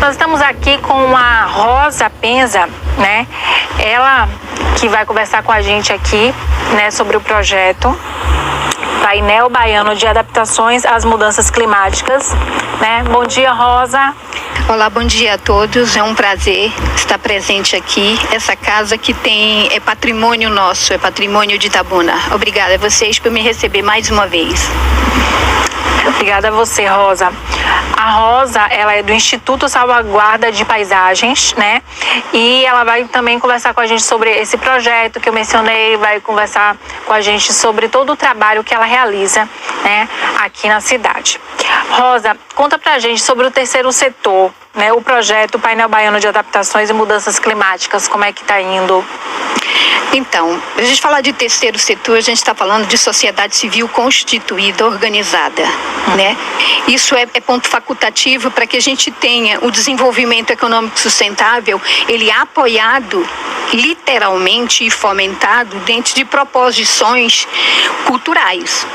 Nós estamos aqui com a Rosa Penza, né? Ela que vai conversar com a gente aqui, né, sobre o projeto Painel Baiano de Adaptações às Mudanças Climáticas, né? Bom dia, Rosa. Olá, bom dia a todos. É um prazer estar presente aqui. Essa casa que é patrimônio nosso, é patrimônio de Itabuna. Obrigada a vocês por me receber mais uma vez. Obrigada a você, Rosa. A Rosa, ela é do Instituto Salvaguarda de Paisagens, né? E ela vai também conversar com a gente sobre esse projeto que eu mencionei, vai conversar com a gente sobre todo o trabalho que ela realiza, né, aqui na cidade. Rosa, conta pra gente sobre o terceiro setor, né? O projeto Painel Baiano de Adaptações e Mudanças Climáticas, como é que tá indo? Então, a gente fala de terceiro setor, a gente está falando de sociedade civil constituída, organizada, né? Isso é ponto facultativo para que a gente tenha o desenvolvimento econômico sustentável, ele é apoiado literalmente e fomentado dentro de proposições culturais.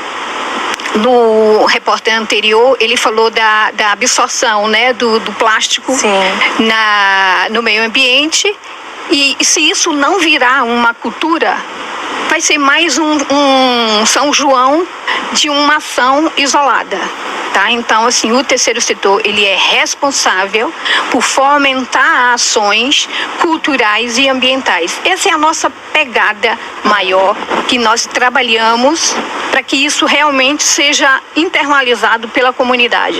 No repórter anterior, ele falou da absorção, né, do plástico no meio ambiente. E se isso não virar uma cultura, vai ser mais um São João de uma ação isolada, tá? Então, assim, o terceiro setor, ele é responsável por fomentar ações culturais e ambientais. Essa é a nossa pegada maior, que nós trabalhamos para que isso realmente seja internalizado pela comunidade.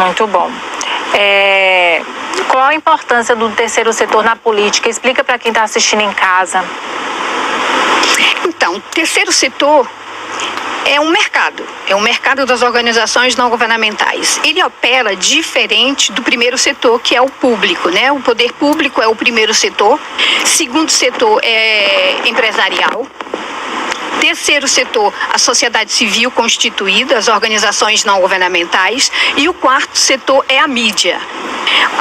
Muito bom. Qual a importância do terceiro setor na política? Explica para quem está assistindo em casa. Então, o terceiro setor é um mercado das organizações não governamentais. Ele opera diferente do primeiro setor, que é o público, né? O poder público é o primeiro setor, segundo setor é empresarial, terceiro setor, a sociedade civil constituída, as organizações não governamentais, e o quarto setor é a mídia.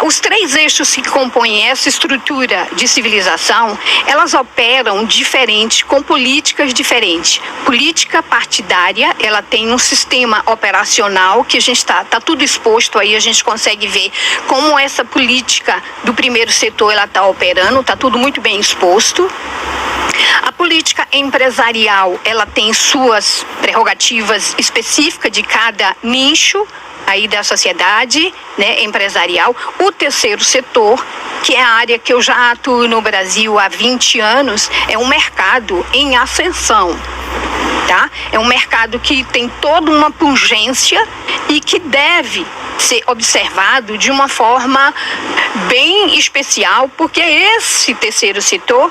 Os três eixos que compõem essa estrutura de civilização, elas operam diferente, com políticas diferentes. Política partidária, ela tem um sistema operacional que a gente está tudo exposto aí, a gente consegue ver como essa política do primeiro setor ela está operando, está tudo muito bem exposto. A política empresarial, ela tem suas prerrogativas específicas de cada nicho aí da sociedade, né, empresarial. O terceiro setor, que é a área que eu já atuo no Brasil há 20 anos, é um mercado em ascensão, tá? É um mercado que tem toda uma pungência e que deve ser observado de uma forma bem especial, porque é esse terceiro setor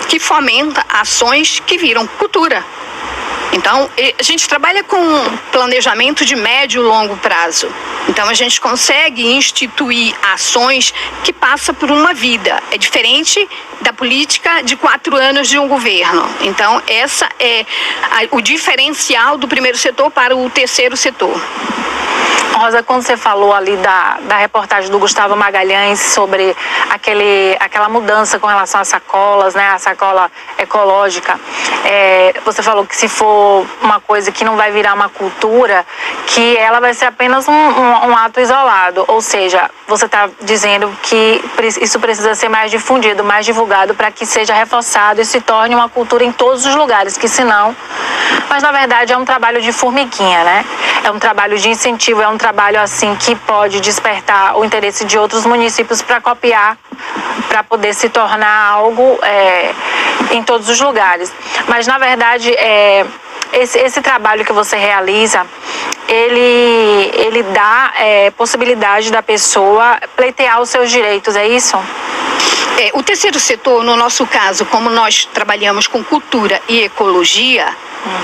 que fomenta ações que viram cultura. Então, a gente trabalha com planejamento de médio e longo prazo. Então, a gente consegue instituir ações que passam por uma vida. É diferente da política de 4 anos de um governo. Então, essa é o diferencial do primeiro setor para o terceiro setor. Rosa, quando você falou ali da reportagem do Gustavo Magalhães sobre aquela mudança com relação às sacolas, né, a sacola ecológica, você falou que se for uma coisa que não vai virar uma cultura, que ela vai ser apenas um ato isolado, ou seja, você está dizendo que isso precisa ser mais difundido, mais divulgado, para que seja reforçado e se torne uma cultura em todos os lugares, que senão... Mas, na verdade, é um trabalho de formiguinha, né? É um trabalho de incentivo, é um trabalho, assim, que pode despertar o interesse de outros municípios para copiar, para poder se tornar algo em todos os lugares. Mas, na verdade, esse trabalho que você realiza, ele dá possibilidade da pessoa pleitear os seus direitos, é isso? O terceiro setor, no nosso caso, como nós trabalhamos com cultura e ecologia,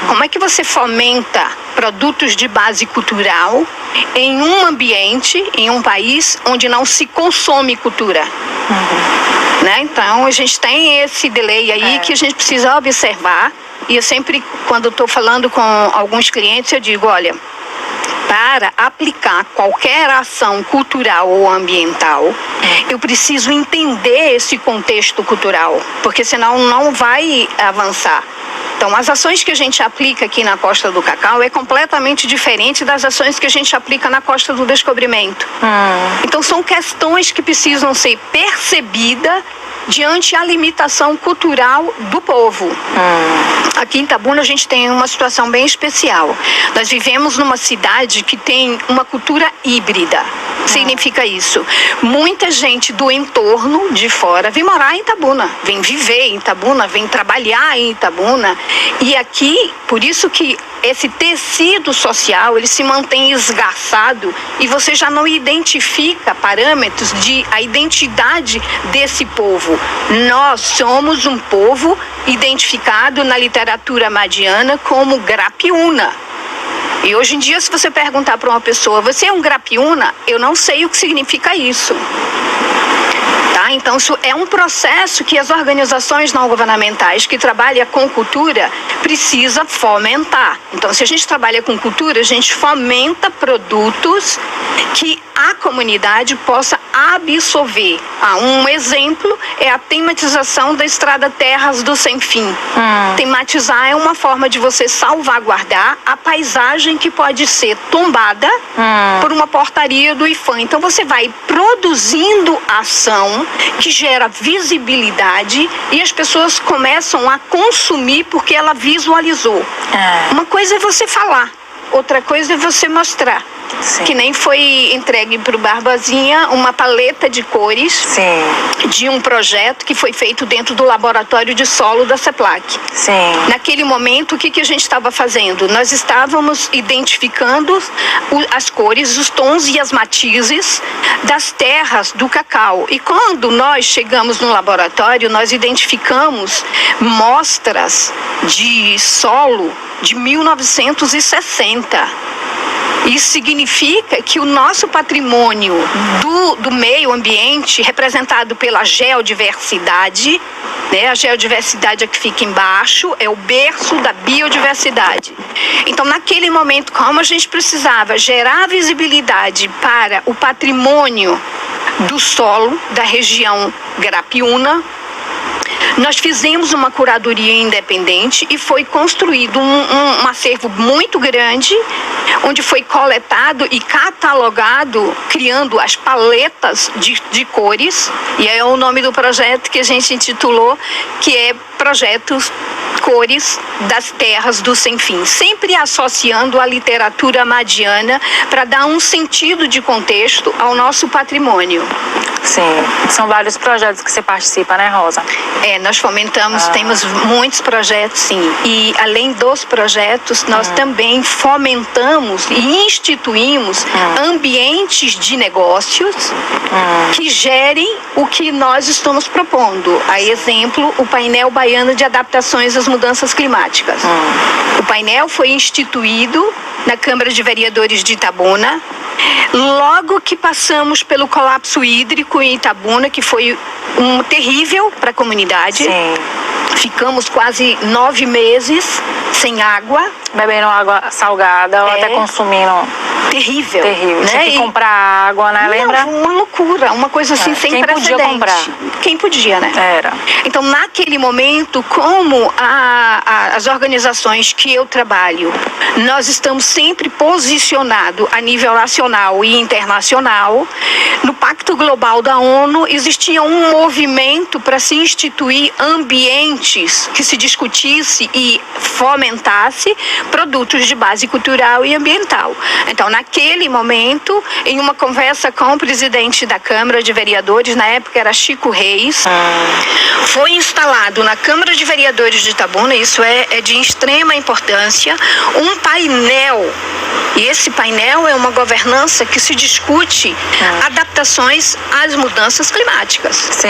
como é que você fomenta produtos de base cultural em um ambiente, em um país onde não se consome cultura? Né? Então, a gente tem esse delay aí que a gente precisa observar. E eu sempre, quando estou falando com alguns clientes, eu digo, olha, para aplicar qualquer ação cultural ou ambiental, eu preciso entender esse contexto cultural, porque senão não vai avançar. Então, as ações que a gente aplica aqui na Costa do Cacau é completamente diferente das ações que a gente aplica na Costa do Descobrimento. Então, são questões que precisam ser percebidas diante a limitação cultural do povo. Aqui em Itabuna a gente tem uma situação bem especial. Nós vivemos numa cidade que tem uma cultura híbrida. Significa isso. Muita gente do entorno de fora vem morar em Itabuna, vem viver em Itabuna, vem trabalhar em Itabuna. E aqui, por isso que esse tecido social, ele se mantém esgarçado e você já não identifica parâmetros de a identidade desse povo. Nós somos um povo identificado na literatura madiana como Grapiúna. E hoje em dia, se você perguntar para uma pessoa, você é um Grapiúna? Eu não sei o que significa isso. Tá? Então, isso é um processo que as organizações não governamentais que trabalham com cultura precisa fomentar. Então, se a gente trabalha com cultura, a gente fomenta produtos que a comunidade possa absorver. Um exemplo é a tematização da Estrada Terras do Sem Fim. Tematizar é uma forma de você salvaguardar a paisagem que pode ser tombada por uma portaria do IFAM. Então, você vai produzindo ação que gera visibilidade e as pessoas começam a consumir porque ela visualizou. Uma coisa é você falar, outra coisa é você mostrar. Sim. Que nem foi entregue para o Barbosinha uma paleta de cores. Sim. De um projeto que foi feito dentro do laboratório de solo da CEPLAC. Sim. Naquele momento, o que a gente estava fazendo? Nós estávamos identificando as cores, os tons e as matizes das terras do cacau. E quando nós chegamos no laboratório, nós identificamos mostras de solo de 1960. Isso significa que o nosso patrimônio do meio ambiente, representado pela geodiversidade, né? A geodiversidade é que fica embaixo, é o berço da biodiversidade. Então, naquele momento, como a gente precisava gerar visibilidade para o patrimônio do solo da região Grapiúna, nós fizemos uma curadoria independente e foi construído um acervo muito grande, onde foi coletado e catalogado, criando as paletas de cores, e é o nome do projeto que a gente intitulou, que é Projetos Cores das Terras do Sem Fim, sempre associando a literatura madiana para dar um sentido de contexto ao nosso patrimônio. Sim, são vários projetos que você participa, né, Rosa? Nós fomentamos, temos muitos projetos, sim. E além dos projetos, nós também fomentamos e instituímos ambientes de negócios que gerem o que nós estamos propondo. A exemplo, o painel baiano de adaptações às mudanças climáticas. O painel foi instituído na Câmara de Vereadores de Itabuna, logo que passamos pelo colapso hídrico em Itabuna, que foi terrível para a comunidade. Sim. Ficamos quase 9 meses sem água. Bebendo água salgada ou até consumindo. Terrível. Terrível. Né? Tinha que comprar água, né? Lembra? Uma loucura, uma coisa assim sem precedente. Quem podia comprar? Quem podia, né? Era. Então, naquele momento, como as organizações que eu trabalho, nós estamos sempre posicionados a nível nacional e internacional. No Pacto Global da ONU, existia um movimento para se instituir ambientes que se discutisse e fomentasse produtos de base cultural e ambiental. Então, naquele momento, em uma conversa com o presidente da Câmara de Vereadores, na época era Chico Reis, foi instalado na Câmara de Vereadores de Itabuna, isso é de extrema importância, um painel. E esse painel é uma governança que se discute adaptações às mudanças climáticas. Sim.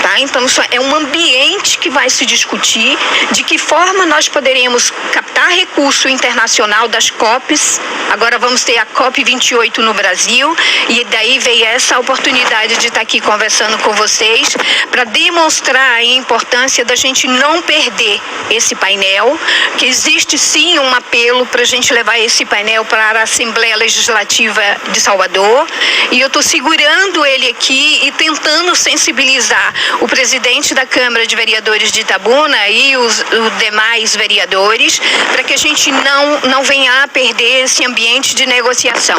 Tá? Então, isso é um ambiente que vai se discutir de que forma nós poderíamos captar recurso internacional das COPs. Agora vamos ter a COP28 no Brasil, e daí veio essa oportunidade de estar aqui conversando com vocês para demonstrar a importância da gente não perder esse painel, que existe sim um apelo para a gente levar esse painel para a Assembleia Legislativa de Salvador, e eu estou segurando ele aqui e tentando sensibilizar o presidente da Câmara de Vereadores de Itabuna e os demais vereadores para que a gente não venha a perder esse ambiente de negociação.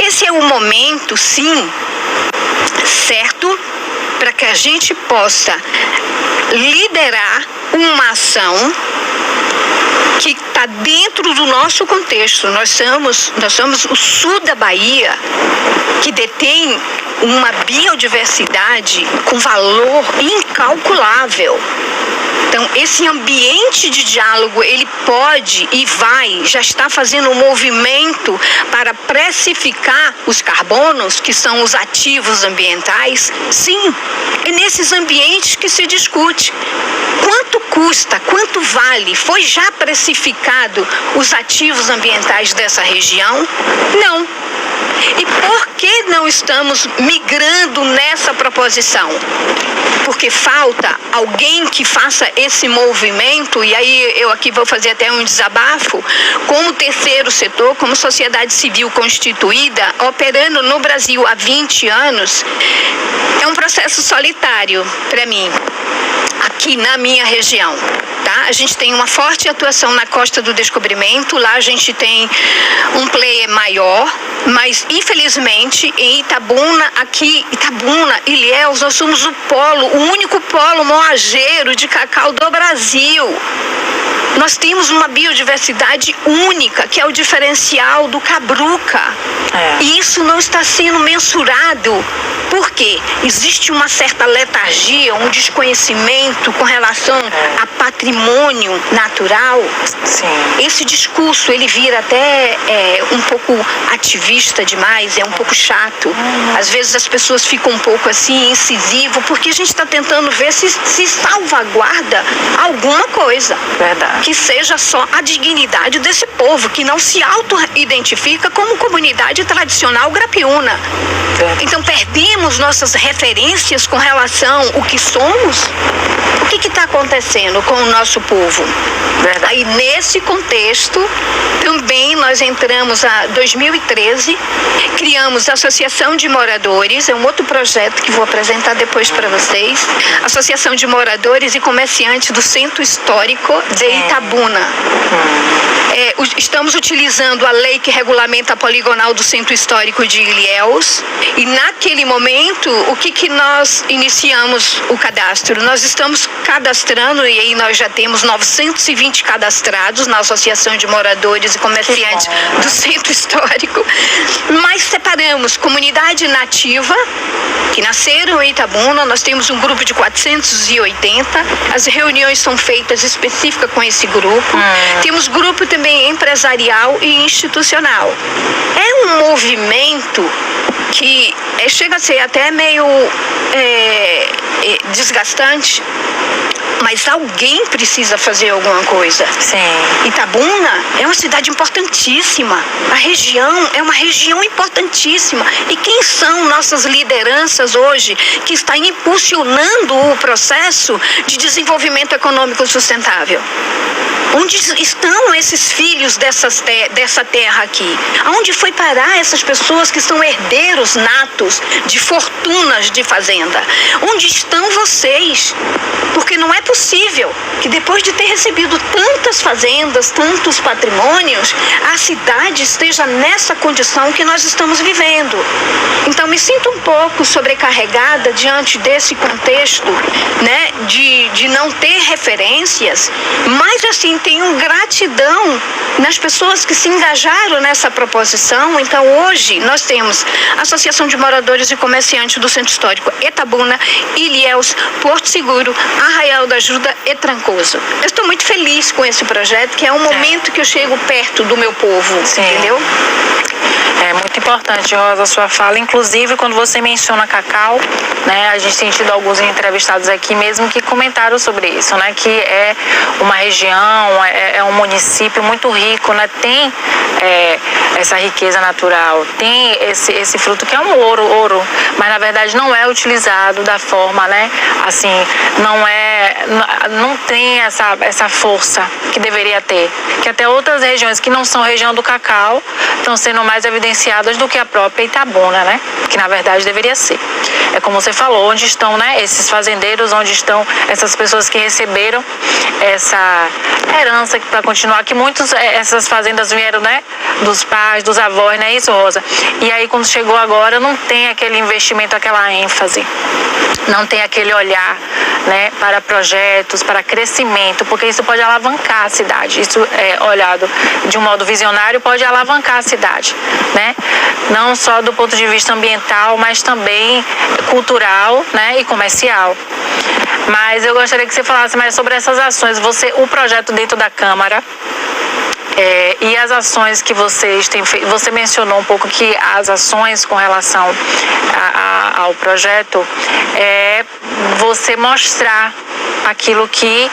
Esse é o momento, sim, certo, para que a gente possa liderar uma ação que está dentro do nosso contexto. Nós somos o sul da Bahia, que detém uma biodiversidade com valor incalculável. Então, esse ambiente de diálogo, ele pode e já está fazendo um movimento para precificar os carbonos, que são os ativos ambientais. Sim, é nesses ambientes que se discute. Quanto custa, quanto vale? Foi já precificado os ativos ambientais dessa região? Não. E por que não estamos migrando nessa proposição? Porque falta alguém que faça esse movimento, e aí eu aqui vou fazer até um desabafo, como terceiro setor, como sociedade civil constituída, operando no Brasil há 20 anos, é um processo solitário para mim, aqui na minha região. Tá? A gente tem uma forte atuação na Costa do Descobrimento, lá a gente tem um player maior, mas infelizmente em Itabuna, Ilhéus, nós somos o único polo moageiro de cacau do Brasil. Nós temos uma biodiversidade única, que é o diferencial do cabruca. E isso não está sendo mensurado. Por quê? Existe uma certa letargia, um desconhecimento com relação a patrimônio natural. Sim. Esse discurso, ele vira até um pouco ativista demais, é um pouco chato. Às vezes as pessoas ficam um pouco assim, incisivo, porque a gente está tentando ver se salvaguarda alguma coisa. Verdade. Que seja só a dignidade desse povo, que não se auto-identifica como comunidade tradicional grapiúna. Então perdemos nossas referências com relação ao que somos. O que está acontecendo com o nosso povo? Verdade. Aí nesse contexto também nós entramos a 2013, criamos a Associação de Moradores, é um outro projeto que vou apresentar depois para vocês, Associação de Moradores e Comerciantes do Centro Histórico de Itabuna. Estamos utilizando a lei que regulamenta a poligonal do Centro Histórico de Ilhéus, e naquele momento, o que nós iniciamos o cadastro? Nós estamos cadastrando, e aí nós já temos 920 cadastrados na Associação de Moradores e Comerciantes do Centro Histórico, mas separamos comunidade nativa, que nasceram em Itabuna, nós temos um grupo de 480, as reuniões são feitas específicas com esse grupo, temos grupo também empresarial e institucional. É um movimento que chega a ser até meio desgastante, mas alguém precisa fazer alguma coisa. Sim. Itabuna é uma cidade importantíssima, a região é uma região importantíssima, e quem são nossas lideranças hoje que estão impulsionando o processo de desenvolvimento econômico sustentável? Onde estão esses filhos dessa terra aqui? Aonde foi parar essas pessoas que são herdeiros natos de fortunas de fazenda? Onde estão vocês? Porque não é possível que depois de ter recebido tantas fazendas, tantos patrimônios, a cidade esteja nessa condição que nós estamos vivendo. Então me sinto um pouco sobrecarregada diante desse contexto, né, de não ter referências, mas assim, tenho gratidão nas pessoas que se engajaram nessa proposição. Então hoje nós temos a Associação de Moradores e Comerciantes do Centro Histórico Itabuna, Ilhéus, Porto Seguro, Arraial da Ajuda e Trancoso. Eu estou muito feliz com esse projeto, que é um momento que eu chego perto do meu povo. Sim. Entendeu? É muito importante, Rosa, a sua fala. Inclusive, quando você menciona cacau, né, a gente tem tido alguns entrevistados aqui mesmo que comentaram sobre isso, né, que é uma região região é um município muito rico, né? Tem essa riqueza natural, tem esse fruto que é um ouro, mas na verdade não é utilizado da forma, né? Assim, não tem essa força que deveria ter, que até outras regiões que não são região do cacau estão sendo mais evidenciadas do que a própria Itabuna, né? Que na verdade deveria ser. É como você falou, onde estão, né, esses fazendeiros, onde estão essas pessoas que receberam essa herança para continuar, que essas fazendas vieram, né, dos pais, dos avós, não é isso, Rosa? E aí quando chegou agora não tem aquele investimento, aquela ênfase, não tem aquele olhar, né, para projetos, para crescimento, porque isso pode alavancar a cidade. Isso olhado de um modo visionário pode alavancar a cidade, né? Não só do ponto de vista ambiental, mas também cultural, né, e comercial. Mas eu gostaria que você falasse mais sobre essas ações. O projeto dentro da Câmara e as ações que vocês têm feito. Você mencionou um pouco que as ações com relação ao projeto você mostrar aquilo que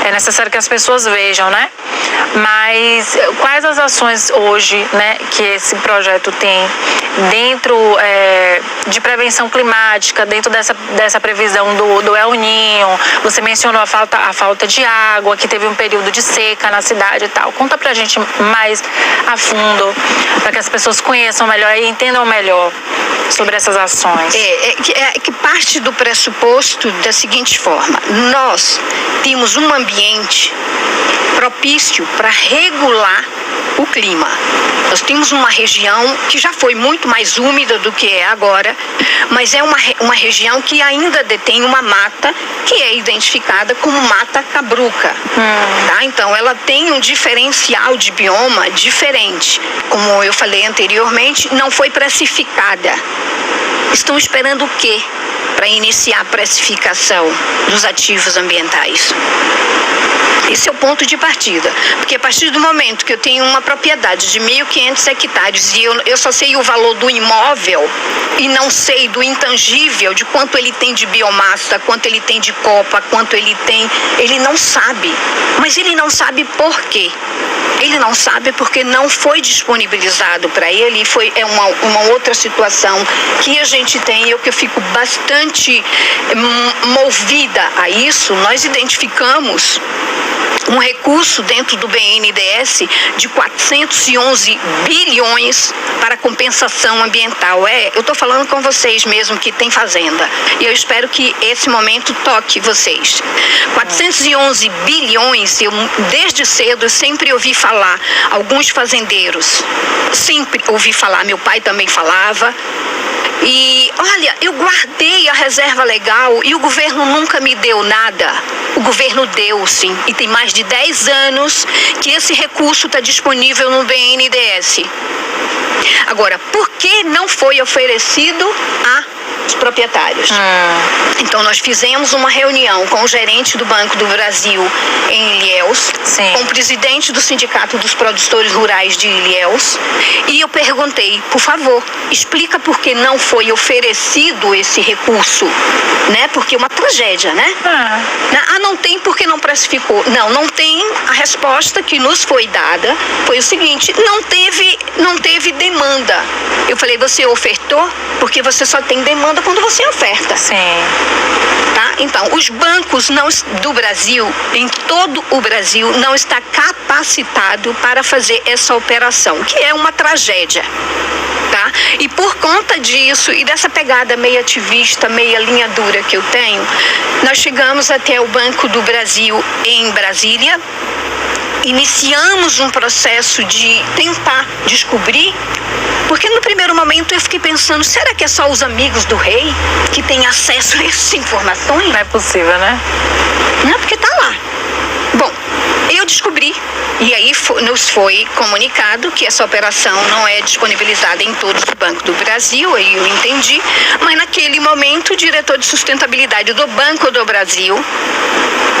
é necessário que as pessoas vejam, né? Mas quais as ações hoje, né, que esse projeto tem dentro de prevenção climática, dentro dessa previsão do El Niño? Você mencionou a falta de água, que teve um período de seca na cidade e tal. Conta pra gente mais a fundo, para que as pessoas conheçam melhor e entendam melhor sobre essas ações. Que parte do pressuposto da seguinte forma: nós temos um ambiente propício para regular o clima. Nós temos uma região que já foi muito mais úmida do que é agora, mas é uma região que ainda detém uma mata que é identificada como mata cabruca. Tá? Então, ela tem um diferencial de bioma diferente. Como eu falei anteriormente, não foi precificada. Estão esperando o quê para iniciar a precificação dos ativos ambientais? Esse é o ponto de partida, porque a partir do momento que eu tenho uma propriedade de 1.500 hectares e eu só sei o valor do imóvel e não sei do intangível, de quanto ele tem de biomassa, quanto ele tem de copa, quanto ele tem, ele não sabe. Mas ele não sabe por quê? Ele não sabe porque não foi disponibilizado para ele, é uma outra situação que a gente tem, eu que fico bastante movida a isso. Nós identificamos um recurso dentro do BNDES de 411 bilhões para compensação ambiental. Eu estou falando com vocês mesmo que tem fazenda, e eu espero que esse momento toque vocês. 411 bilhões, eu desde cedo eu sempre ouvi falar, alguns fazendeiros, sempre ouvi falar, meu pai também falava. E olha, eu guardei a reserva legal e o governo nunca me deu nada. O governo deu, sim, e tem mais de 10 anos que esse recurso está disponível no BNDES. Agora, por que não foi oferecido aos proprietários? Então, nós fizemos uma reunião com o gerente do Banco do Brasil em Ilhéus, com o presidente do Sindicato dos Produtores Rurais de Ilhéus, e eu perguntei, por favor, explica por que não foi oferecido esse recurso, né? Porque é uma tragédia, né? Não tem porque não precificou. Não tem. A resposta que nos foi dada foi o seguinte: não teve demanda. Eu falei, você ofertou? Porque você só tem demanda quando você oferta. Sim. Tá? Então, os bancos do Brasil, em todo o Brasil, não está capacitado para fazer essa operação, que é uma tragédia. Tá? E por conta disso e dessa pegada meio ativista, meia linha dura que eu tenho, nós chegamos até o Banco do Brasil em Brasília, iniciamos um processo de tentar descobrir, porque no primeiro momento eu fiquei pensando, será que é só os amigos do rei que têm acesso a essas informações? Não é possível, né? Não, porque tá lá. Bom, eu descobri, e aí nos foi comunicado que essa operação não é disponibilizada em todos os bancos do Brasil, aí eu entendi, mas naquele momento o diretor de sustentabilidade do Banco do Brasil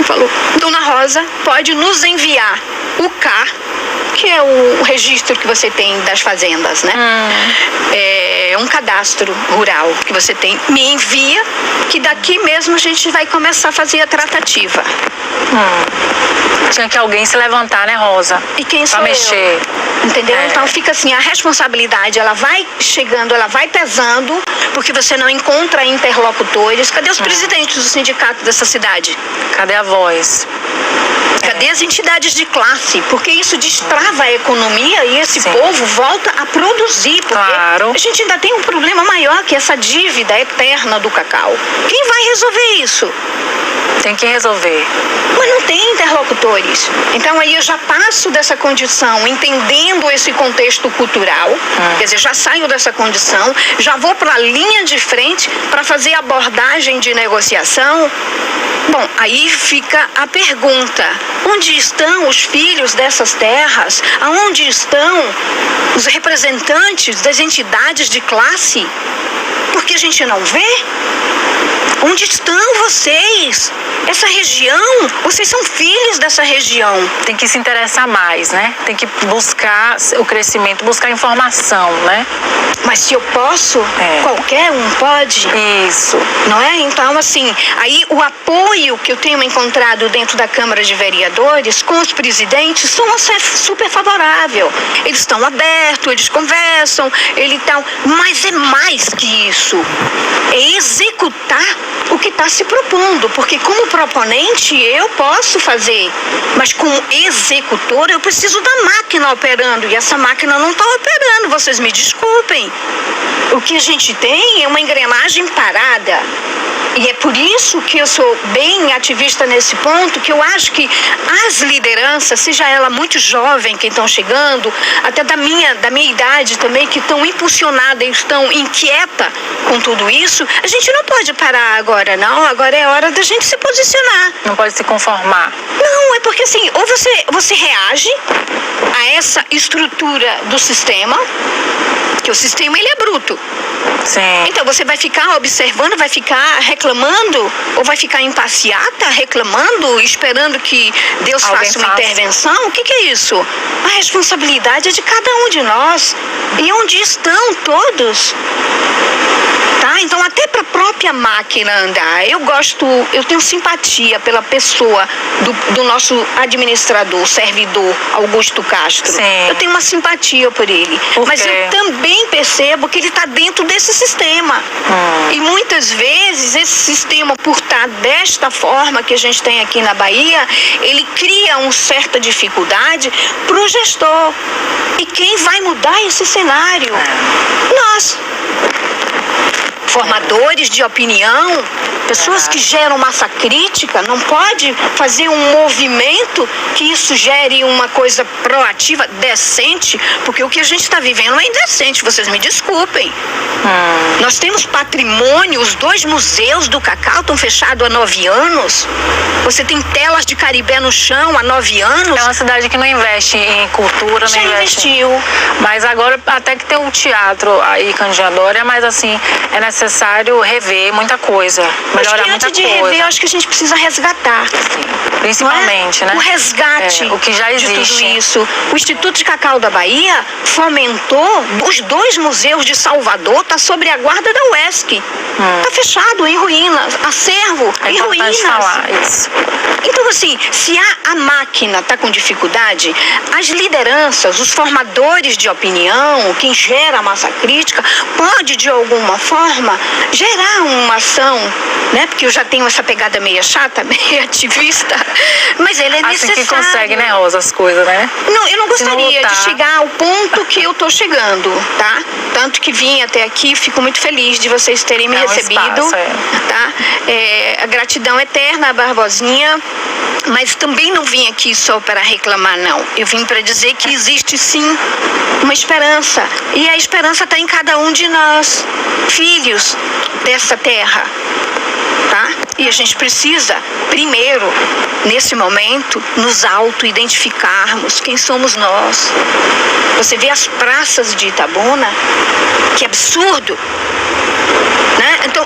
falou, Dona Rosa, pode nos enviar o CAR, que que é o registro que você tem das fazendas, né? É um cadastro rural que você tem. Me envia, que daqui mesmo a gente vai começar a fazer a tratativa. Tinha que alguém se levantar, né, Rosa? E quem sou pra mexer. eu? Entendeu? Então fica assim, a responsabilidade, ela vai chegando, ela vai pesando, porque você não encontra interlocutores. Cadê os presidentes do sindicato dessa cidade? Cadê a voz? Cadê as entidades de classe? Porque isso destrava a economia e esse Sim. povo volta a produzir. Porque Claro. a gente ainda tem um problema maior que essa dívida eterna do cacau. Quem vai resolver isso? Tem que resolver. Mas não tem interlocutores. Então aí eu já passo dessa condição, entendendo esse contexto cultural, quer dizer, já saio dessa condição, já vou para a linha de frente para fazer abordagem de negociação. Bom, aí fica a pergunta: onde estão os filhos dessas terras? Aonde estão os representantes das entidades de classe? Porque a gente não vê. Onde estão vocês? Essa região, vocês são filhos dessa região. Tem que se interessar mais, né? Tem que buscar o crescimento, buscar informação, né? Mas se eu posso, qualquer um pode. Isso. Não é? Então, assim, aí o apoio que eu tenho encontrado dentro da Câmara de Vereadores com os presidentes são super favorável. Eles estão abertos, eles conversam, mas é mais que isso. É executar o que está se propondo, porque como proponente eu posso fazer, mas como executor eu preciso da máquina operando, e essa máquina não está operando, vocês me desculpem. O que a gente tem é uma engrenagem parada. E é por isso que eu sou bem ativista nesse ponto, que eu acho que as lideranças, seja ela muito jovem, que estão chegando, até da minha idade também, que estão impulsionadas, estão inquietas com tudo isso, a gente não pode parar agora, não. Agora é hora da gente se posicionar. Não pode se conformar. Não, é porque assim, ou você reage a essa estrutura do sistema, que o sistema ele é bruto. Sim. Então você vai ficar observando, vai ficar reclamando, ou vai ficar em passeata reclamando, esperando que Deus faça uma intervenção? O que é isso? A responsabilidade é de cada um de nós. E onde estão todos? Tá? Então até para a própria máquina andar, eu tenho simpatia pela pessoa do nosso administrador, servidor Augusto Castro. Sim. Eu tenho uma simpatia por ele. Mas eu também percebo que ele está dentro desse sistema. E muitas vezes esse sistema, por estar desta forma que a gente tem aqui na Bahia, ele cria uma certa dificuldade para o gestor. E quem vai mudar esse cenário? Nós. Formadores de opinião, pessoas que geram massa crítica, não pode fazer um movimento que isso gere uma coisa proativa, decente, porque o que a gente está vivendo é indecente, vocês me desculpem. Nós temos patrimônio, os 2 museus do cacau estão fechados há 9 anos. Você tem telas de Caribé no chão há 9 anos. É uma cidade que não investe em cultura, Já não investiu. Mas agora até que tem um teatro aí, Candiadória, mas assim, é necessário rever muita coisa, melhorar muita coisa. Antes de rever, eu acho que a gente precisa resgatar. Sim, principalmente, né? O resgate o que já existe. de tudo isso. O Instituto de Cacau da Bahia fomentou os 2 museus de Salvador, está sob a guarda da UESC. Está fechado, em ruínas, acervo, em ruínas. Falar isso. Então, assim, se a máquina está com dificuldade, as lideranças, os formadores de opinião, quem gera a massa crítica, pode, de alguma forma, gerar uma ação, né? Porque eu já tenho essa pegada meio chata, meio ativista, mas ele é necessário. Assim que consegue, né, Rosa, as coisas, né? Não, eu não gostaria de chegar ao ponto que eu tô chegando, tá? Tanto que vim até aqui, fico muito feliz de vocês terem me recebido, espaço, tá? A gratidão eterna, a Barbosinha, mas também não vim aqui só para reclamar, não. Eu vim para dizer que existe sim uma esperança, e a esperança está em cada um de nós, filhos dessa terra, tá? E a gente precisa, primeiro, nesse momento, nos auto-identificarmos quem somos nós. Você vê as praças de Itabuna, que absurdo, né? Então,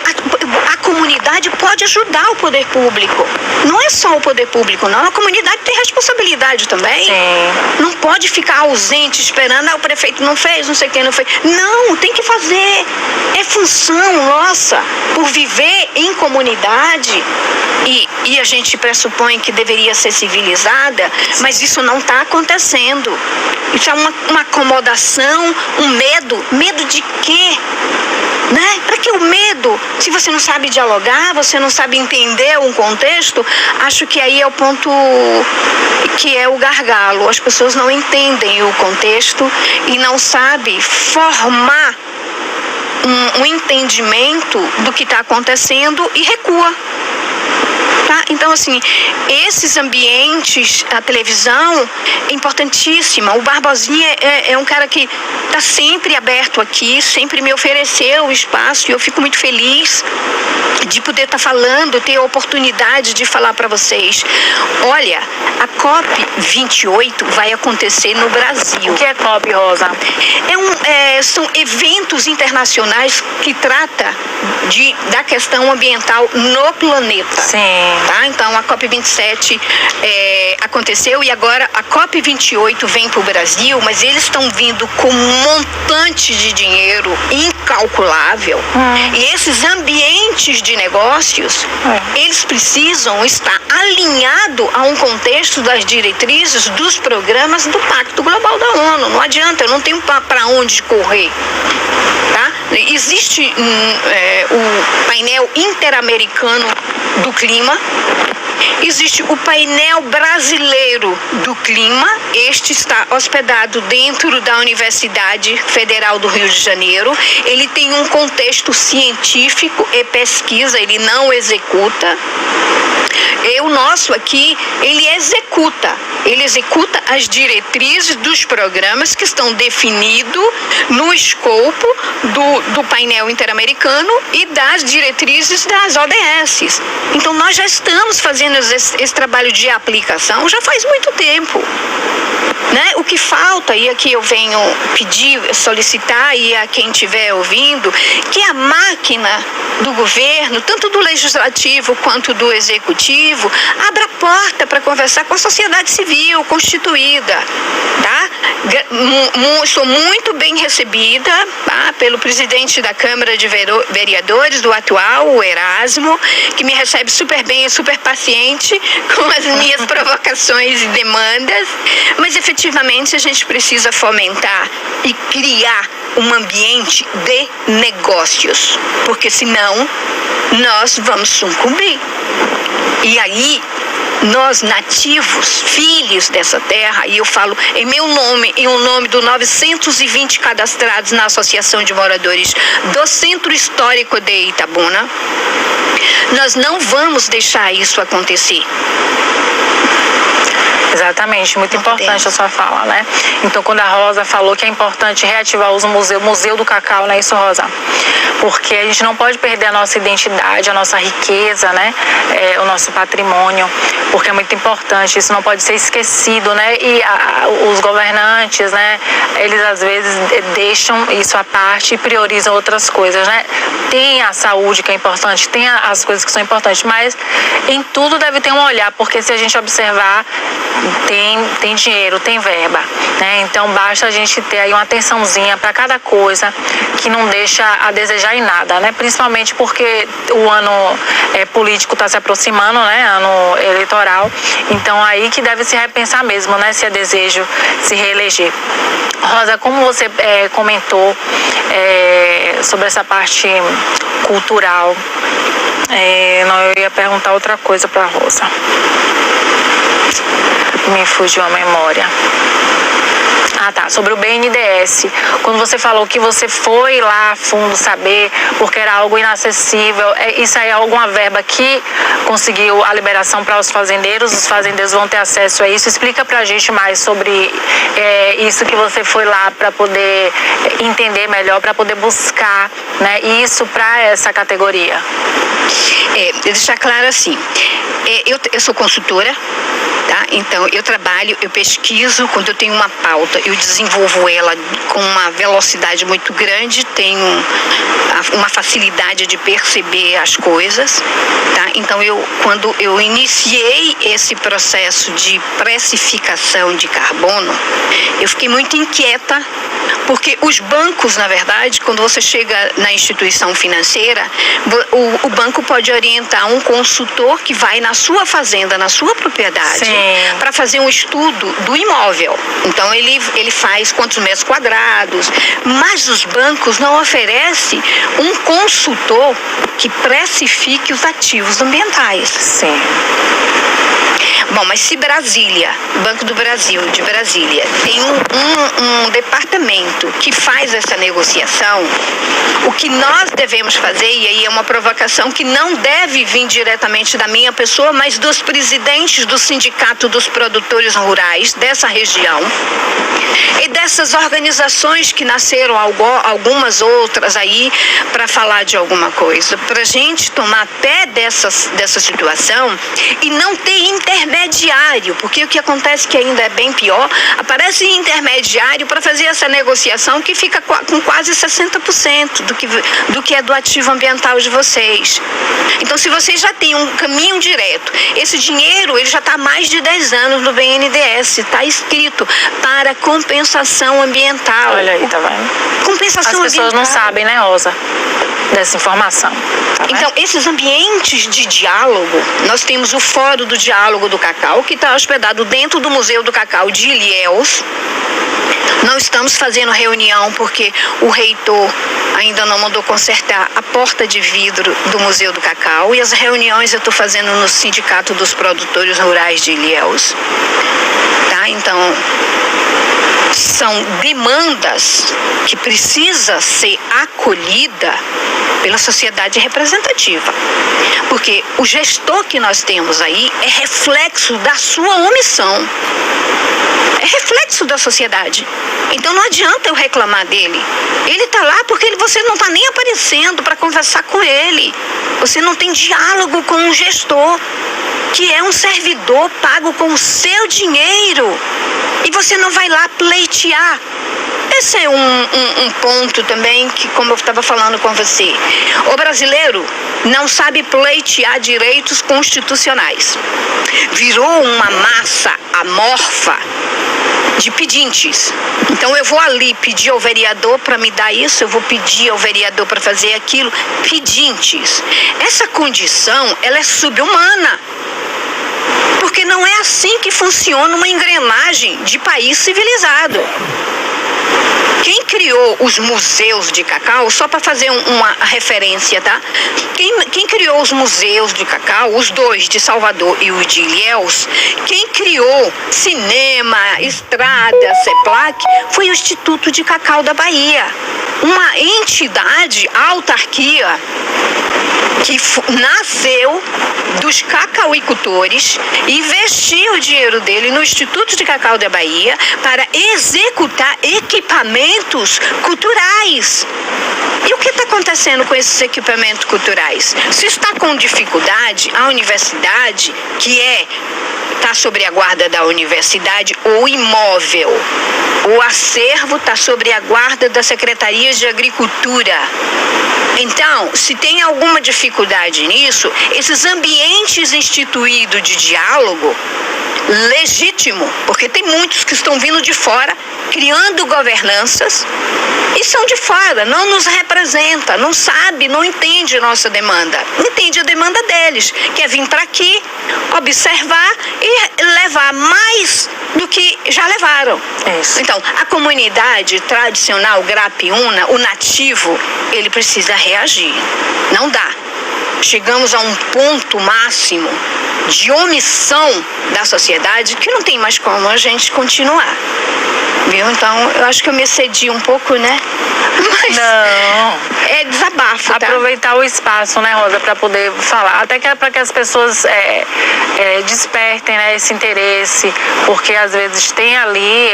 a comunidade pode ajudar ajudar o poder público. Não é só o poder público, não. A comunidade tem responsabilidade também. Sim. Não pode ficar ausente esperando, o prefeito não fez, não sei quem não fez. Não, tem que fazer. É função nossa, por viver em comunidade, e a gente pressupõe que deveria ser civilizada, mas isso não está acontecendo. Isso é uma acomodação, um medo. Medo de quê? Né? Para que o medo? Se você não sabe dialogar, você não sabe entender um contexto, acho que aí é o ponto que é o gargalo. As pessoas não entendem o contexto e não sabem formar um entendimento do que está acontecendo e recua. Tá? Então, assim, esses ambientes, a televisão é importantíssima. O Barbosinha é um cara que está sempre aberto aqui, sempre me ofereceu o espaço, e eu fico muito feliz de poder estar falando, ter a oportunidade de falar para vocês. Olha, a COP28 vai acontecer no Brasil. O que é COP, Rosa? São eventos internacionais que tratam da questão ambiental no planeta. Sim. Tá? Então, a COP27 aconteceu, e agora a COP28 vem para o Brasil, mas eles estão vindo com um montante de dinheiro incalculável. E esses ambientes de negócios, eles precisam estar alinhados a um contexto das diretrizes dos programas do Pacto Global da ONU. Não adianta, eu não tenho para onde correr. Tá? Existe o painel interamericano do clima, existe o painel brasileiro do clima. Este está hospedado dentro da Universidade Federal do Rio de Janeiro. Ele tem um contexto científico e pesquisa, ele não executa. O nosso aqui, ele executa as diretrizes dos programas que estão definidos no escopo do painel interamericano e das diretrizes das ODS. Então, nós já estamos fazendo esse trabalho de aplicação já faz muito tempo. Né? O que falta, e aqui eu venho pedir, solicitar, e a quem estiver ouvindo, que a máquina do governo, tanto do legislativo quanto do executivo, abra a porta para conversar com a sociedade civil constituída. Tá? Sou muito bem recebida, tá? Pelo presidente da Câmara de Vereadores, do atual, o Erasmo, que me recebe super bem, é super paciente com as minhas provocações e demandas, mas efetivamente a gente precisa fomentar e criar um ambiente de negócios, porque senão nós vamos sucumbir. E aí, nós nativos, filhos dessa terra, e eu falo em meu nome, em o nome dos 920 cadastrados na Associação de Moradores do Centro Histórico de Itabuna, nós não vamos deixar isso acontecer. Exatamente, muito importante a sua fala, né? Então, quando a Rosa falou que é importante reativar o Museu do Cacau, não é isso, Rosa? Porque a gente não pode perder a nossa identidade, a nossa riqueza, né? O nosso patrimônio, porque é muito importante, isso não pode ser esquecido, né? E os governantes, né? Eles às vezes deixam isso à parte e priorizam outras coisas, né? Tem a saúde que é importante, tem as coisas que são importantes, mas em tudo deve ter um olhar, porque se a gente observar, tem dinheiro, tem verba, né? Então basta a gente ter aí uma atençãozinha para cada coisa, que não deixa a desejar em nada, né? Principalmente porque o ano político está se aproximando, né? Ano eleitoral, então aí que deve se repensar mesmo, né? Se é desejo se reeleger. Rosa, como você comentou sobre essa parte cultural, eu ia perguntar outra coisa para a Rosa. Me fugiu a memória. Ah, tá. Sobre o BNDES. Quando você falou que você foi lá a fundo saber, porque era algo inacessível, isso aí é alguma verba que conseguiu a liberação para os fazendeiros vão ter acesso a isso? Explica pra gente mais sobre isso que você foi lá para poder entender melhor, para poder buscar, né, isso para essa categoria. Deixar claro assim, eu sou consultora, Tá? Então, eu trabalho, eu pesquiso, quando eu tenho uma pauta, eu desenvolvo ela com uma velocidade muito grande, tenho uma facilidade de perceber as coisas. Tá? Então, quando eu iniciei esse processo de precificação de carbono, eu fiquei muito inquieta, porque os bancos, na verdade, quando você chega na instituição financeira, o banco pode orientar um consultor que vai na sua fazenda, na sua propriedade, para fazer um estudo do imóvel. Então, ele faz quantos metros quadrados, mas os bancos não oferecem um consultor que precifique os ativos ambientais. Sim. Bom, mas se Brasília, Banco do Brasil, de Brasília, tem um departamento que faz essa negociação, o que nós devemos fazer, e aí é uma provocação que não deve vir diretamente da minha pessoa, mas dos presidentes do Sindicato dos Produtores Rurais dessa região e dessas organizações que nasceram, algumas outras aí, para falar de alguma coisa, para a gente tomar pé dessa situação e não ter intermediário, porque o que acontece que ainda é bem pior, aparece intermediário para fazer essa negociação que fica com quase 60% do que é do ativo ambiental de vocês. Então, se vocês já têm um caminho direto, esse dinheiro ele já está há mais de 10 anos no BNDES, está escrito para compensação ambiental. Olha aí, tá vendo? Compensação ambiental. As pessoas não sabem, né, Rosa, dessa informação. Tá vendo? Então, esses ambientes de diálogo, nós temos o Fórum do Diálogo do Cacau, que está hospedado dentro do Museu do Cacau de Ilhéus. Não estamos fazendo reunião porque o reitor ainda não mandou consertar a porta de vidro do Museu do Cacau, e as reuniões eu estou fazendo no Sindicato dos Produtores Rurais de Ilhéus. Tá? Então, são demandas que precisa ser acolhida pela sociedade representativa. Porque o gestor que nós temos aí é reflexo da sua omissão. É reflexo da sociedade. Então não adianta eu reclamar dele. Ele está lá porque você não está nem aparecendo para conversar com ele. Você não tem diálogo com um gestor, que é um servidor pago com o seu dinheiro. E você não vai lá pleitear. Esse é um ponto também que, como eu estava falando com você, o brasileiro não sabe pleitear direitos constitucionais. Virou uma massa amorfa de pedintes. Então eu vou ali pedir ao vereador para me dar isso, eu vou pedir ao vereador para fazer aquilo. Pedintes. Essa condição, ela é subhumana. Porque não é assim que funciona uma engrenagem de país civilizado. Quem criou os museus de cacau, só para fazer uma referência, tá? Quem criou os museus de cacau, os dois de Salvador e o de Ilhéus, quem criou cinema, estrada, CEPLAC, foi o Instituto de Cacau da Bahia. Uma entidade, autarquia, que nasceu dos cacauicultores, investiu o dinheiro dele no Instituto de Cacau da Bahia para executar equipamentos culturais. E o que está acontecendo com esses equipamentos culturais? Se está com dificuldade, a universidade, que está sob a guarda da universidade, o imóvel, o acervo está sob a guarda da Secretaria de Agricultura. Então, se tem alguma dificuldade nisso, esses ambientes instituídos de diálogo, legítimo, porque tem muitos que estão vindo de fora, criando governanças, e são de fora, não nos representa, não sabe, não entende nossa demanda. Entende a demanda deles, que é vir para aqui, observar e levar mais do que já levaram. Isso. Então, a comunidade tradicional Grapiúna, o nativo, ele precisa reagir. Não dá. Chegamos a um ponto máximo de omissão da sociedade que não tem mais como a gente continuar. Viu? Então, eu acho que eu me excedi um pouco, né? Mas não. É desabafo, tá? Aproveitar o espaço, né, Rosa, para poder falar. Até que é para que as pessoas despertem, né, esse interesse, porque às vezes tem ali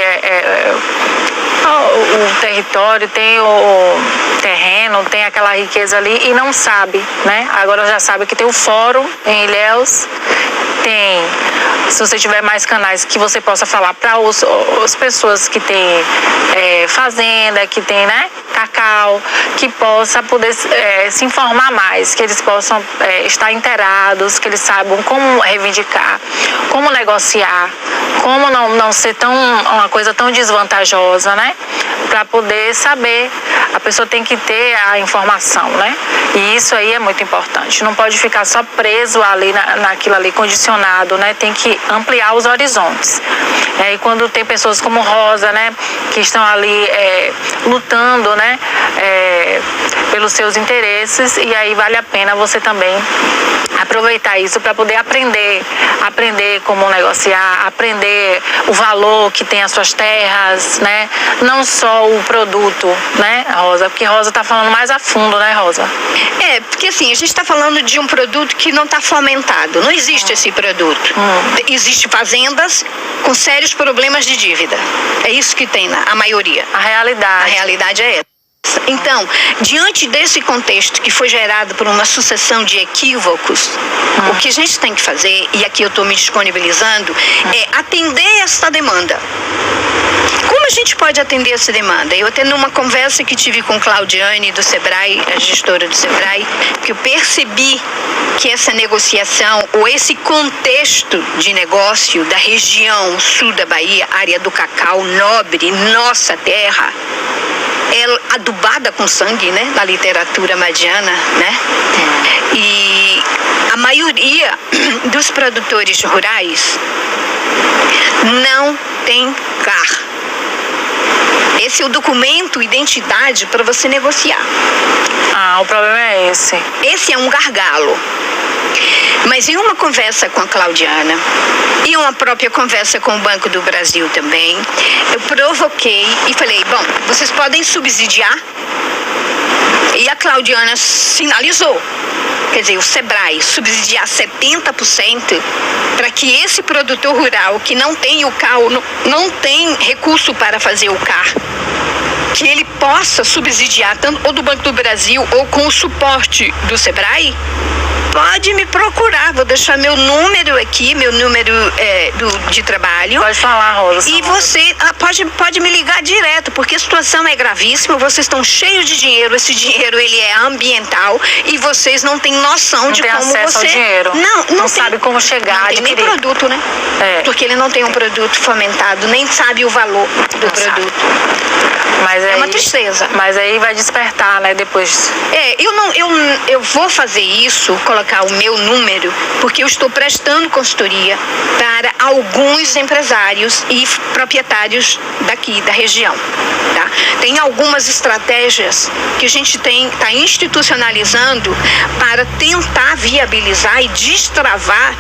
o território, tem o terreno, tem aquela riqueza ali e não sabe, né? Agora já sabe que tem o fórum em Ilhéus tem, se você tiver mais canais que você possa falar para as pessoas que têm fazenda, que tem, né, cacau, que possa poder se informar mais, que eles possam estar inteirados, que eles saibam como reivindicar, como negociar, como não ser uma coisa tão desvantajosa, né? Para poder saber, a pessoa tem que ter a informação, né? E isso aí é muito importante. Não pode ficar só preso ali naquilo ali, condicionado, né? Tem que ampliar os horizontes. E quando tem pessoas como Rosa, né? Que estão ali lutando, né? Pelos seus interesses, e aí vale a pena você também aproveitar isso para poder aprender como negociar, aprender o valor que tem as suas terras, né? Não só o produto, né, Rosa? Porque Rosa está falando mais a fundo, né, Rosa? Porque assim, a gente está falando de um produto que não está fomentado. Não existe esse produto. Existem fazendas com sérios problemas de dívida. É isso que tem a maioria. A realidade é essa. Então, diante desse contexto que foi gerado por uma sucessão de equívocos, o que a gente tem que fazer, e aqui eu estou me disponibilizando, é atender essa demanda. Como a gente pode atender essa demanda? Eu tendo uma conversa que tive com Claudiane do Sebrae, a gestora do Sebrae, que eu percebi que essa negociação, ou esse contexto de negócio da região sul da Bahia, área do cacau, nobre, nossa terra, é adubada com sangue, né, na literatura madiana, né? E a maioria dos produtores rurais não tem CAR. Esse é o documento identidade para você negociar. O problema é esse. Esse é um gargalo. Mas em uma conversa com a Claudiana e uma própria conversa com o Banco do Brasil também, eu provoquei e falei, bom, vocês podem subsidiar? E a Claudiana sinalizou. Quer dizer, o Sebrae subsidiar 70% para que esse produtor rural que não tem o CAR, não tem recurso para fazer o CAR, que ele possa subsidiar tanto ou do Banco do Brasil ou com o suporte do Sebrae, pode me procurar. Vou deixar meu número aqui, meu número de trabalho. Pode falar, Rosa. E você pode me ligar direto, porque a situação é gravíssima, vocês estão cheios de dinheiro, esse dinheiro ele é ambiental e vocês não têm noção de como você... Não tem acesso ao dinheiro. Não sabe como chegar, não tem nem produto, né? Porque ele não tem um produto fomentado, nem sabe o valor do produto. Mas é uma tristeza. Mas aí vai despertar, né, depois. Eu vou fazer isso, colocar o meu número, porque eu estou prestando consultoria para alguns empresários e proprietários daqui, da região. Tá? Tem algumas estratégias que a gente está institucionalizando para tentar viabilizar e destravar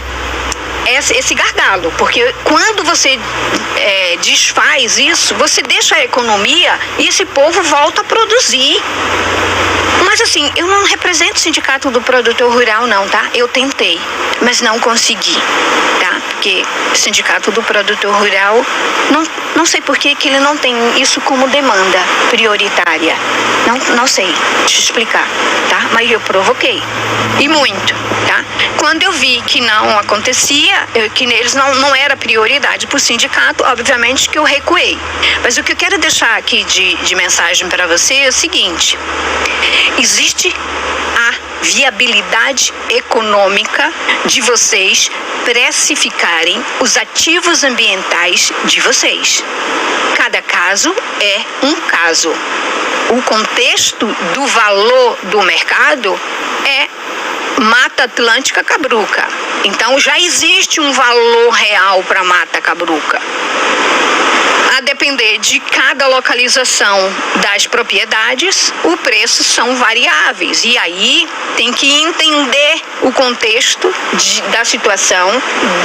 esse gargalo, porque quando você desfaz isso, você deixa a economia e esse povo volta a produzir. Mas assim, eu não represento o sindicato do produtor rural não, tá? Eu tentei, mas não consegui, tá? Porque o sindicato do produtor rural, não sei por que ele não tem isso como demanda prioritária. Não sei te explicar, tá? Mas eu provoquei, e muito, tá? Quando eu vi que não acontecia, que eles não era prioridade para o sindicato, obviamente que eu recuei. Mas o que eu quero deixar aqui de mensagem para você é o seguinte: existe a viabilidade econômica de vocês precificarem os ativos ambientais de vocês. Cada caso é um caso. O contexto do valor do mercado é Mata Atlântica Cabruca. Então já existe um valor real para Mata Cabruca. A depender de cada localização das propriedades, os preços são variáveis. E aí tem que entender o contexto da situação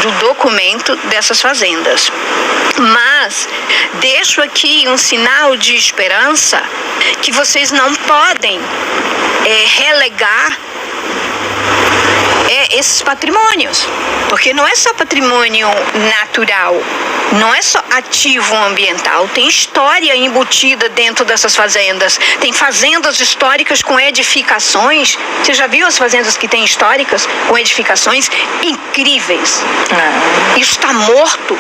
do documento dessas fazendas. Mas deixo aqui um sinal de esperança que vocês não podem relegar esses patrimônios. Porque não é só patrimônio natural, não é só ativo ambiental, tem história embutida dentro dessas fazendas. Tem fazendas históricas com edificações. Você já viu as fazendas que tem históricas com edificações incríveis? Isso está morto.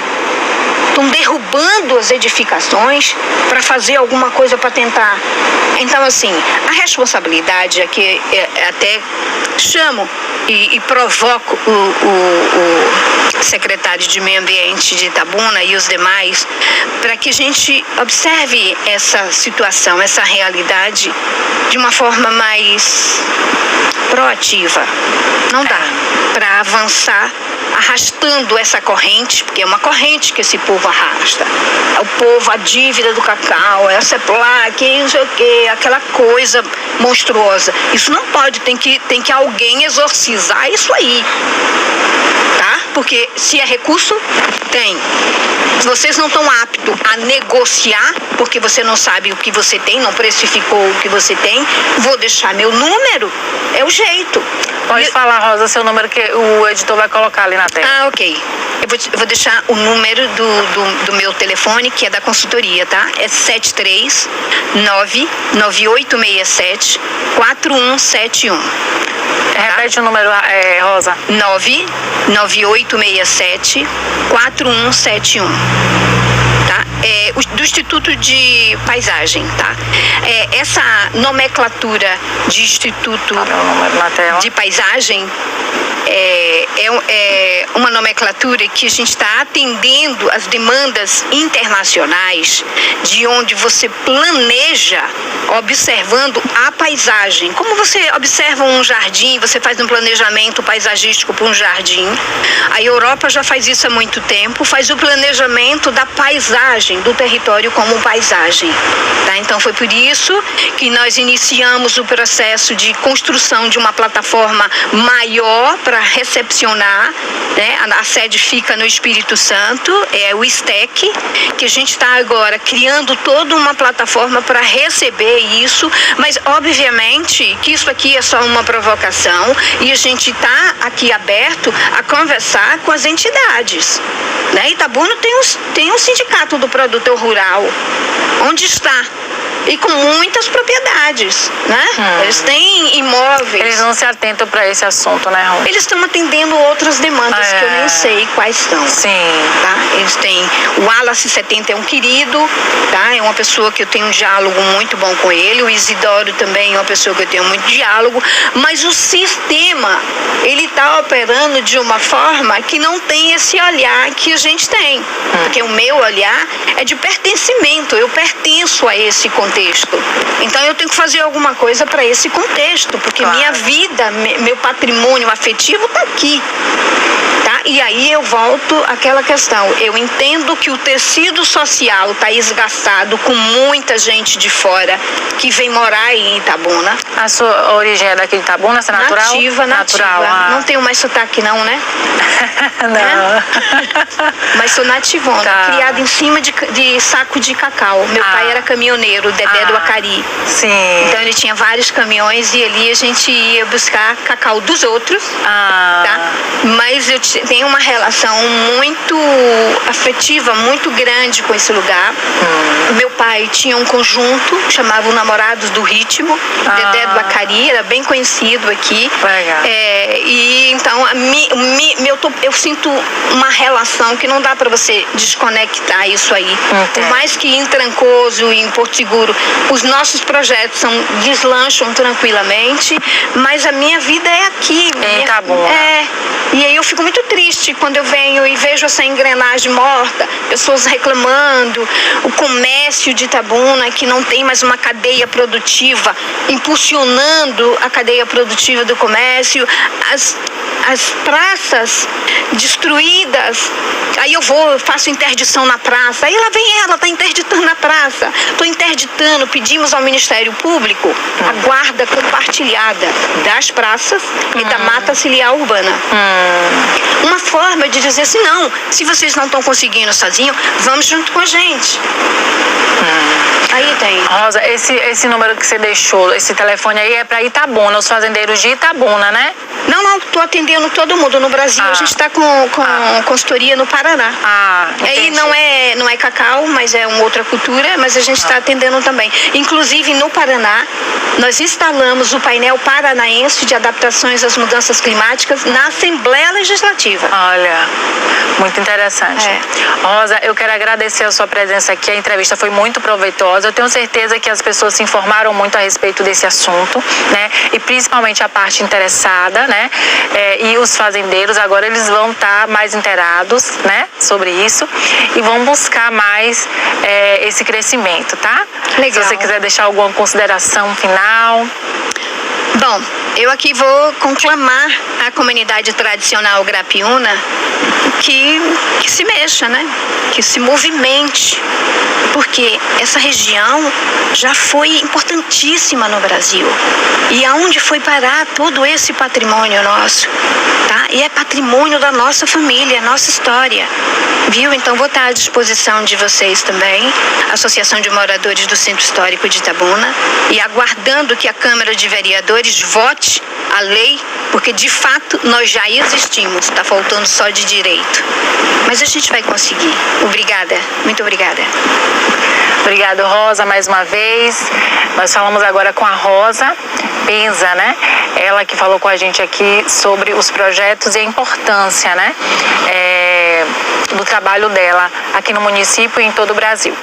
Estão derrubando as edificações para fazer alguma coisa para tentar. Então, assim, a responsabilidade é que até chamo e provoco o secretário de Meio Ambiente de Itabuna e os demais para que a gente observe essa situação, essa realidade de uma forma mais proativa. Não dá para avançar arrastando essa corrente, porque é uma corrente que esse povo arrasta. É o povo, a dívida do cacau, essa placa, não sei o quê, aquela coisa monstruosa. Isso não pode, tem que alguém exorcizar isso aí. Tá? Porque se é recurso, tem. Se vocês não estão aptos a negociar, porque você não sabe o que você tem, não precificou o que você tem, vou deixar meu número, é o jeito. Pode falar, Rosa, seu número que o editor vai colocar ali na tela. Ah, ok. Eu vou deixar o número do meu telefone, que é da consultoria, tá? É 739-9867-4171. Repete o número, Rosa. 99867-4171. Tá? Do Instituto de Paisagem, tá? Essa nomenclatura de Instituto de Paisagem é uma nomenclatura que a gente está atendendo as demandas internacionais, de onde você planeja observando a paisagem. Como você observa um jardim, você faz um planejamento paisagístico para um jardim. A Europa já faz isso há muito tempo, faz o planejamento da paisagem, do território como paisagem. Tá? Então foi por isso que nós iniciamos o processo de construção de uma plataforma maior para recepcionar, né? A sede fica no Espírito Santo, é o STEC, que a gente está agora criando toda uma plataforma para receber isso, mas obviamente que isso aqui é só uma provocação e a gente está aqui aberto a conversar com as entidades. Né? Itabuna tem um sindicato do produtor rural, onde está? E com muitas propriedades, né? Eles têm imóveis. Eles não se atentam para esse assunto, né, Rosa? Eles estão atendendo outras demandas que eu nem sei quais são. Sim. Tá? Eles têm... O Wallace 70 é um querido, tá? É uma pessoa que eu tenho um diálogo muito bom com ele. O Isidoro também é uma pessoa que eu tenho muito diálogo. Mas o sistema, ele está operando de uma forma que não tem esse olhar que a gente tem. Porque o meu olhar é de pertencimento. Eu pertenço a esse contexto. Então eu tenho que fazer alguma coisa para esse contexto, porque minha vida, meu patrimônio afetivo está aqui. Tá? E aí eu volto àquela questão. Eu entendo que o tecido social está esgastado com muita gente de fora que vem morar em Itabuna. A sua origem é daqui de Itabuna, você é natural? Nativa. Natural. Não tenho mais sotaque não, né? Não. Mas sou nativona, criada em cima de saco de cacau. Meu pai era caminhoneiro, Dedé do Acari. Sim. Então ele tinha vários caminhões e ali a gente ia buscar cacau dos outros. Tá? Mas eu tenho uma relação muito afetiva, muito grande com esse lugar. Meu pai tinha um conjunto, chamava o Namorados do Ritmo, Dedé do Acari, era bem conhecido aqui. Legal. E então eu sinto uma relação que não dá para você desconectar isso aí. Por mais que em Trancoso e em Porto Seguro os nossos projetos deslancham tranquilamente, mas a minha vida é aqui. Itabuna. E aí eu fico muito triste quando eu venho e vejo essa engrenagem morta, pessoas reclamando, o comércio de Itabuna que não tem mais uma cadeia produtiva, impulsionando a cadeia produtiva do comércio, as praças destruídas. Aí eu faço interdição na praça, aí lá vem ela, está interditando na praça. Estou interditando, pedimos ao Ministério Público a guarda compartilhada das praças e da mata ciliar urbana. Uma forma de dizer assim, não, se vocês não estão conseguindo sozinho, vamos junto com a gente. Aí tem. Rosa, esse número que você deixou, esse telefone aí é para Itabuna, os fazendeiros de Itabuna, né? Não, estou atendendo todo mundo. No Brasil, a gente está com consultoria no Paraná. Aí não é cacau, mas é uma outra cultura, mas a gente está atendendo também. Inclusive, no Paraná, nós instalamos o painel paranaense de adaptações às mudanças climáticas na Assembleia Legislativa. Olha, muito interessante. Rosa, eu quero agradecer a sua presença aqui. A entrevista foi muito proveitosa. Eu tenho certeza que as pessoas se informaram muito a respeito desse assunto, né? E principalmente a parte interessada, né? E os fazendeiros agora eles vão estar mais inteirados, né? Sobre isso e vão buscar mais esse crescimento, tá? Legal. Se você quiser deixar alguma consideração final. Bom, eu aqui vou conclamar a comunidade tradicional grapiúna que se mexa, né? Que se movimente, porque essa região já foi importantíssima no Brasil. E aonde foi parar todo esse patrimônio nosso, tá? E é patrimônio da nossa família, nossa história, viu? Então vou estar à disposição de vocês também, Associação de Moradores do Centro Histórico de Itabuna, e aguardando que a Câmara de Vereadores vote a lei, porque de fato nós já existimos, está faltando só de direito. Mas a gente vai conseguir. Obrigada, muito obrigada. Obrigado, Rosa, mais uma vez. Nós falamos agora com a Rosa Penza, né? Ela que falou com a gente aqui sobre os projetos e a importância, né? Do trabalho dela aqui no município e em todo o Brasil.